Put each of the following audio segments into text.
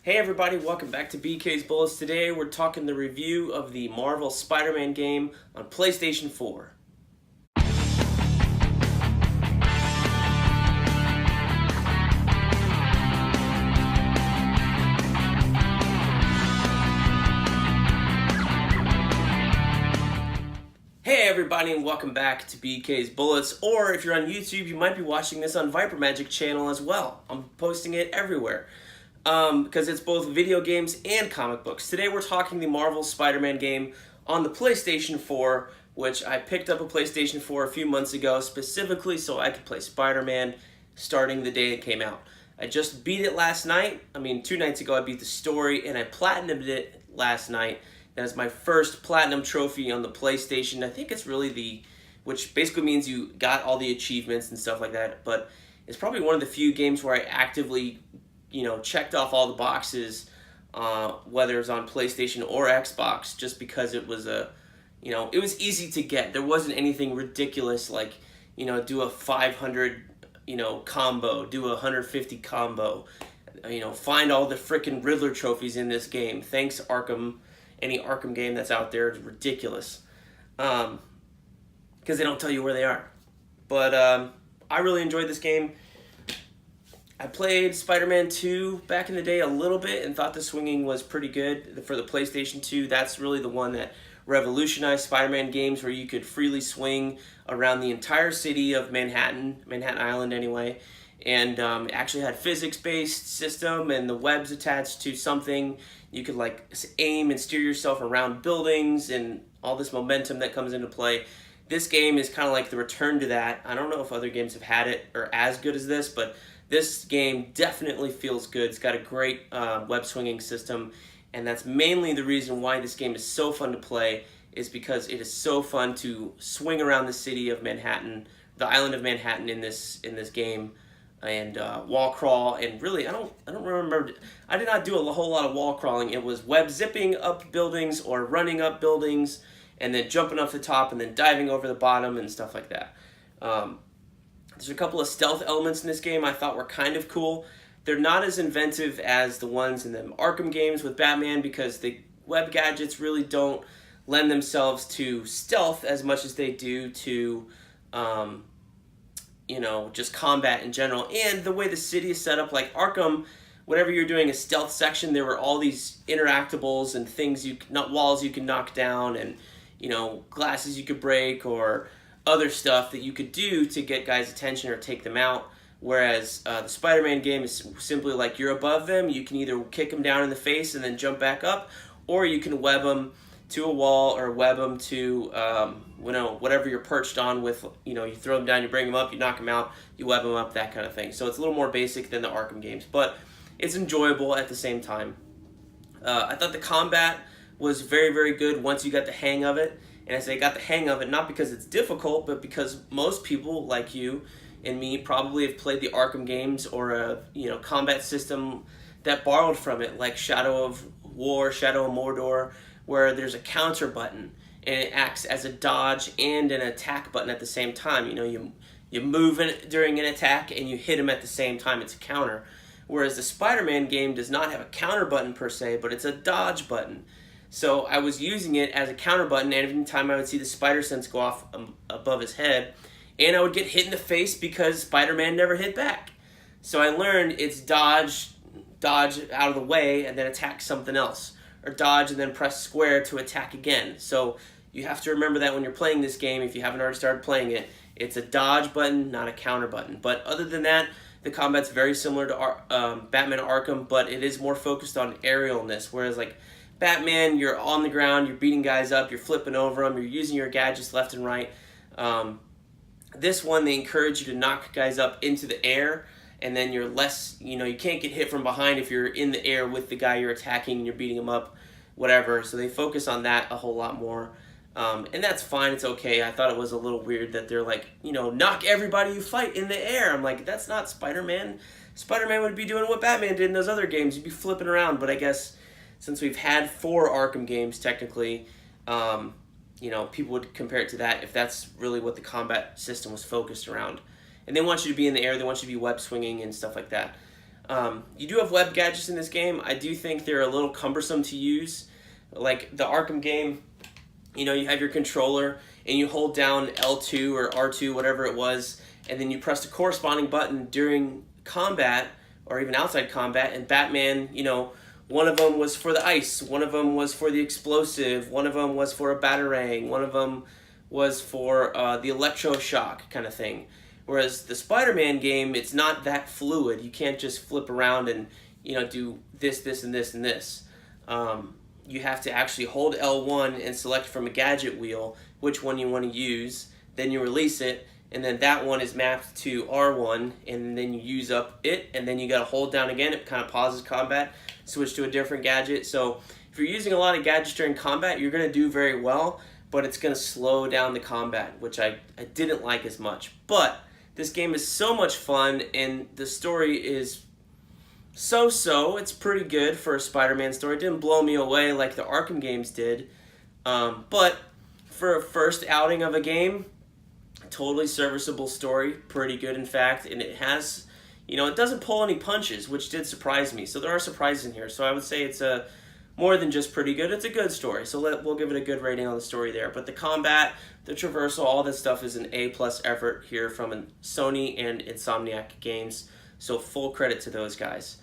Hey everybody, welcome back to BK's Bullets. Today we're talking the review of the Marvel Spider-Man game on PlayStation 4. Hey everybody and welcome back to BK's Bullets, or if you're on YouTube you might be watching this on Viper Magic channel as well. I'm posting it everywhere. Because it's both video games and comic books. Today we're talking the Marvel Spider-Man game on the PlayStation 4, which I picked up a PlayStation 4 a few months ago specifically so I could play Spider-Man starting the day it came out. I just beat it last night. 2 nights ago I beat the story and I platinumed it last night. That is my first platinum trophy on the PlayStation. I think it's really which basically means you got all the achievements and stuff like that, but it's probably one of the few games where I actively checked off all the boxes, whether it's on PlayStation or Xbox, just because it was it was easy to get. There wasn't anything ridiculous like, do a 500, combo, do a 150 combo, find all the frickin' Riddler trophies in this game. Thanks, Arkham. Any Arkham game that's out there is ridiculous, because they don't tell you where they are. But I really enjoyed this game. I played Spider-Man 2 back in the day a little bit and thought the swinging was pretty good for the PlayStation 2. That's really the one that revolutionized Spider-Man games, where you could freely swing around the entire city of Manhattan Island anyway, and it actually had physics-based system and the webs attached to something. You could like aim and steer yourself around buildings and all this momentum that comes into play. This game is kind of like the return to that. I don't know if other games have had it or as good as this, but this game definitely feels good. It's got a great web swinging system, and that's mainly the reason why this game is so fun to play, is because it is so fun to swing around the city of Manhattan, the island of Manhattan in this game, and wall crawl. And really, I don't remember. I did not do a whole lot of wall crawling. It was web zipping up buildings or running up buildings, and then jumping off the top and then diving over the bottom and stuff like that. There's a couple of stealth elements in this game I thought were kind of cool. They're not as inventive as the ones in the Arkham games with Batman, because the web gadgets really don't lend themselves to stealth as much as they do to, just combat in general. And the way the city is set up, like Arkham, whenever you're doing a stealth section, there were all these interactables and things, walls you can knock down, and, glasses you could break, or other stuff that you could do to get guys' attention or take them out. Whereas the Spider-Man game is simply like, you're above them, you can either kick them down in the face and then jump back up, or you can web them to a wall, or web them to whatever you're perched on with. You throw them down, you bring them up, you knock them out, you web them up, that kind of thing. So it's a little more basic than the Arkham games, but it's enjoyable at the same time. I thought the combat was very, very good once you got the hang of it. And I say got the hang of it, not because it's difficult, but because most people like you and me probably have played the Arkham games, or a combat system that borrowed from it, like Shadow of War, Shadow of Mordor, where there's a counter button and it acts as a dodge and an attack button at the same time. You move during an attack and you hit him at the same time. It's a counter. Whereas the Spider-Man game does not have a counter button per se, but it's a dodge button. So I was using it as a counter button, and every time I would see the spider sense go off above his head, and I would get hit in the face because Spider-Man never hit back. So I learned it's dodge out of the way and then attack something else, or dodge and then press square to attack again. So you have to remember that when you're playing this game, if you haven't already started playing it, it's a dodge button, not a counter button. But other than that, the combat's very similar to Batman Arkham, but it is more focused on aerialness, whereas like Batman, you're on the ground, you're beating guys up, you're flipping over them, you're using your gadgets left and right. This one, they encourage you to knock guys up into the air, and then you're less, you can't get hit from behind if you're in the air with the guy you're attacking and you're beating him up, whatever. So they focus on that a whole lot more. And that's fine, it's okay. I thought it was a little weird that they're like, knock everybody you fight in the air. I'm like, that's not Spider-Man. Spider-Man would be doing what Batman did in those other games. You'd be flipping around, but I guess since we've had 4 Arkham games, technically, people would compare it to that if that's really what the combat system was focused around. And they want you to be in the air, they want you to be web swinging and stuff like that. You do have web gadgets in this game. I do think they're a little cumbersome to use. Like the Arkham game, you have your controller and you hold down L2 or R2, whatever it was, and then you press the corresponding button during combat or even outside combat, and Batman, one of them was for the ice, one of them was for the explosive, one of them was for a batarang, one of them was for the electroshock kind of thing. Whereas the Spider-Man game, it's not that fluid. You can't just flip around and do this, this, and this, and this. You have to actually hold L1 and select from a gadget wheel which one you want to use. Then you release it, and then that one is mapped to R1, and then you use up it, and then you got to hold down again. It kind of pauses combat, switch to a different gadget. So if you're using a lot of gadgets during combat, you're going to do very well, but it's going to slow down the combat, which I didn't like as much. But this game is so much fun, and the story is so-so. It's pretty good for a Spider-Man story. It didn't blow me away like the Arkham games did. But for a first outing of a game, totally serviceable story. Pretty good, in fact. And it has, it doesn't pull any punches, which did surprise me. So there are surprises in here. So I would say it's more than just pretty good. It's a good story. So we'll give it a good rating on the story there. But the combat, the traversal, all this stuff is an A+ effort here from Sony and Insomniac Games. So full credit to those guys.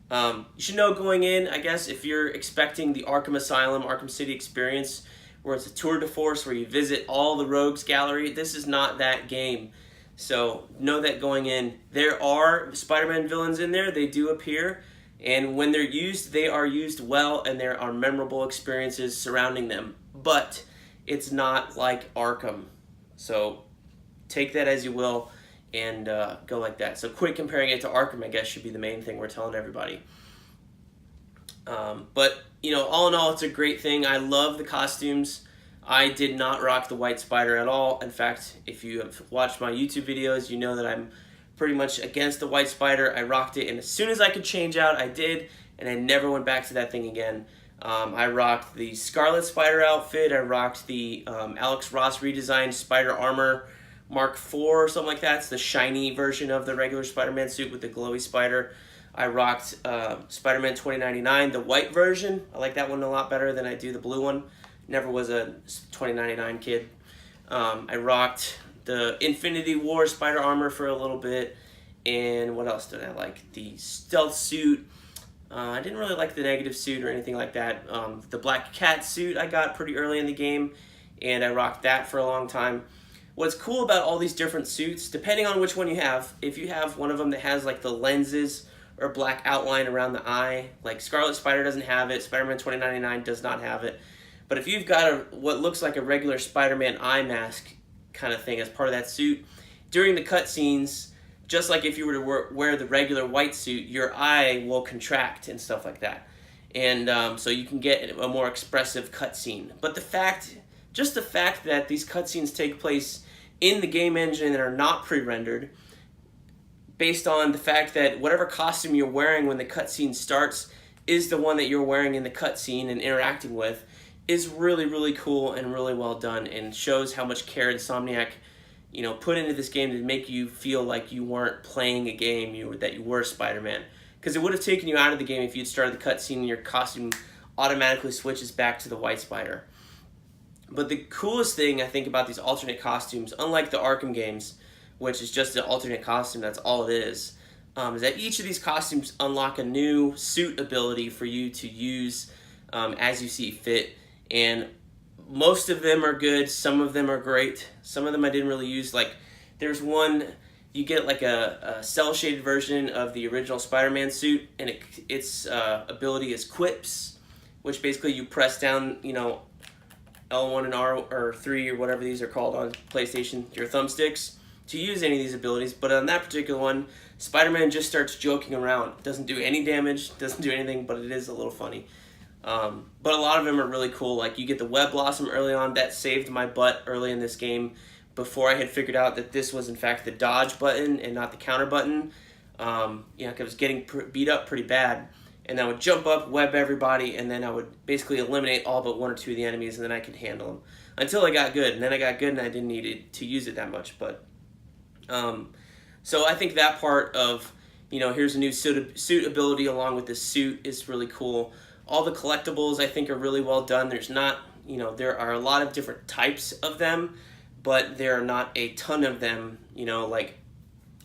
You should know going in, I guess, if you're expecting the Arkham Asylum, Arkham City experience, where it's a tour de force, where you visit all the rogues gallery, this is not that game. So know that going in. There are Spider-Man villains in there. They do appear. And when they're used, they are used well, and there are memorable experiences surrounding them. But it's not like Arkham. So take that as you will, and go like that. So quit comparing it to Arkham, I guess, should be the main thing we're telling everybody. But, all in all, it's a great thing. I love the costumes. I did not rock the White Spider at all. In fact, if you have watched my YouTube videos, you know that I'm pretty much against the White Spider. I rocked it, and as soon as I could change out, I did, and I never went back to that thing again. I rocked the Scarlet Spider outfit. I rocked the Alex Ross redesigned Spider Armor Mark IV or something like that. It's the shiny version of the regular Spider-Man suit with the glowy spider. I rocked Spider-Man 2099, the white version. I like that one a lot better than I do the blue one. Never was a 2099 kid. I rocked the Infinity War Spider Armor for a little bit. And what else did I like? The stealth suit. I didn't really like the negative suit or anything like that. The Black Cat suit I got pretty early in the game, and I rocked that for a long time. What's cool about all these different suits, depending on which one you have, if you have one of them that has like the lenses or black outline around the eye, like Scarlet Spider doesn't have it, Spider-Man 2099 does not have it. But if you've got what looks like a regular Spider-Man eye mask kind of thing as part of that suit, during the cutscenes, just like if you were to wear the regular white suit, your eye will contract and stuff like that. And so you can get a more expressive cutscene. But just the fact that these cutscenes take place in the game engine and are not pre-rendered, based on the fact that whatever costume you're wearing when the cutscene starts is the one that you're wearing in the cutscene and interacting with, is really, really cool and really well done, and shows how much care Insomniac put into this game to make you feel like you weren't playing a game, that you were Spider-Man. Because it would have taken you out of the game if you'd started the cutscene and your costume automatically switches back to the White Spider. But the coolest thing, I think, about these alternate costumes, unlike the Arkham games, which is just an alternate costume, that's all it is that each of these costumes unlock a new suit ability for you to use as you see fit. And most of them are good, some of them are great, some of them I didn't really use. Like, there's one, you get like a cel-shaded version of the original Spider-Man suit, and its ability is Quips, which basically you press down, L1 and R or 3 or whatever these are called on PlayStation, your thumbsticks, to use any of these abilities. But on that particular one, Spider-Man just starts joking around. Doesn't do any damage, doesn't do anything, but it is a little funny. But a lot of them are really cool. Like, you get the Web Blossom early on. That saved my butt early in this game before I had figured out that this was in fact the dodge button and not the counter button. Cause I was getting beat up pretty bad. And I would jump up, web everybody, and then I would basically eliminate all but 1 or 2 of the enemies, and then I could handle them. Until I got good, and then I got good and I didn't need to use it that much. But so I think that part of, you know, here's a new suit ability along with this suit is really cool. All the collectibles I think are really well done. There's not, you know, there are a lot of different types of them, but there are not a ton of them, you know, like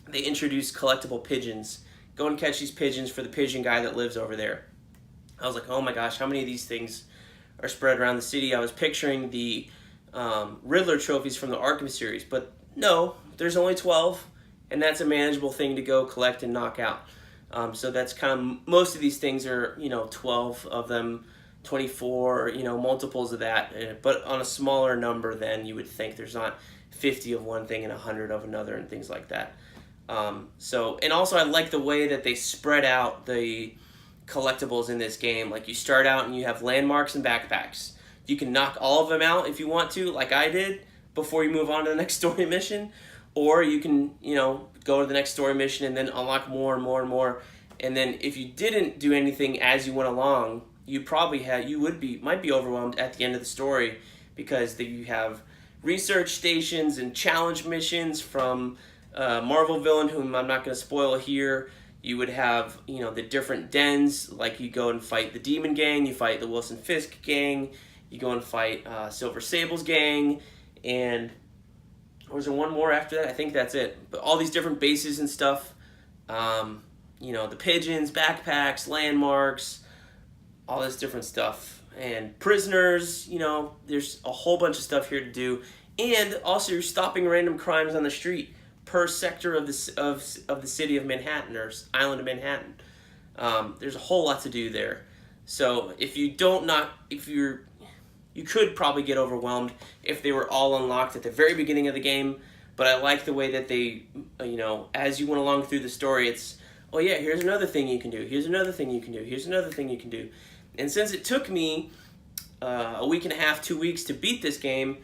they introduced collectible pigeons. Go and catch these pigeons for the pigeon guy that lives over there. I was like, oh my gosh, how many of these things are spread around the city? I was picturing the Riddler trophies from the Arkham series, but no, there's only 12, and that's a manageable thing to go collect and knock out. So that's kind of, most of these things are, you know, 12 of them, 24, you know, multiples of that, but on a smaller number than you would think. There's not 50 of one thing and 100 of another and things like that. So, and also I like the way that they spread out the collectibles in this game. Like you start out and you have landmarks and backpacks. You can knock all of them out if you want to, like I did, before you move on to the next story mission, or you can, you know, go to the next story mission and then unlock more and more and more. And then if you didn't do anything as you went along, you might be overwhelmed at the end of the story, because you have research stations and challenge missions from Marvel villain, whom I'm not going to spoil here. You would have, you know, the different dens, like you go and fight the Demon Gang, you fight the Wilson Fisk Gang, you go and fight Silver Sable's gang, and was there one more after that? I think that's it. But all these different bases and stuff, you know, the pigeons, backpacks, landmarks, all this different stuff, and prisoners. You know, there's a whole bunch of stuff here to do, and also you're stopping random crimes on the street per sector of the city of Manhattan, or island of Manhattan. There's a whole lot to do there. So if you you could probably get overwhelmed if they were all unlocked at the very beginning of the game. But I like the way that they, you know, as you went along through the story, it's, oh yeah, here's another thing you can do. Here's another thing you can do. Here's another thing you can do. And since it took me a week and a half, 2 weeks to beat this game,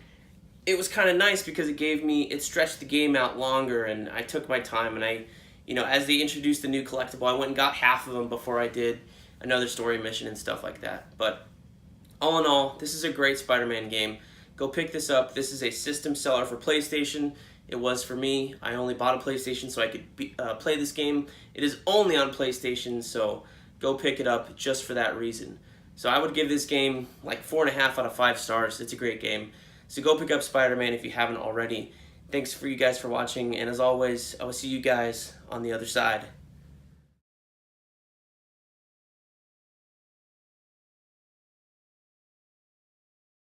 it was kind of nice because it stretched the game out longer, and I took my time, and you know, as they introduced the new collectible, I went and got half of them before I did another story mission and stuff like that. But all in all, this is a great Spider-Man game. Go pick this up. This is a system seller for PlayStation. It was for me. I only bought a PlayStation so I could play this game. It is only on PlayStation, so go pick it up just for that reason. So I would give this game like 4.5 out of 5 stars. It's a great game. So go pick up Spider-Man if you haven't already. Thanks for you guys for watching, and as always, I will see you guys on the other side.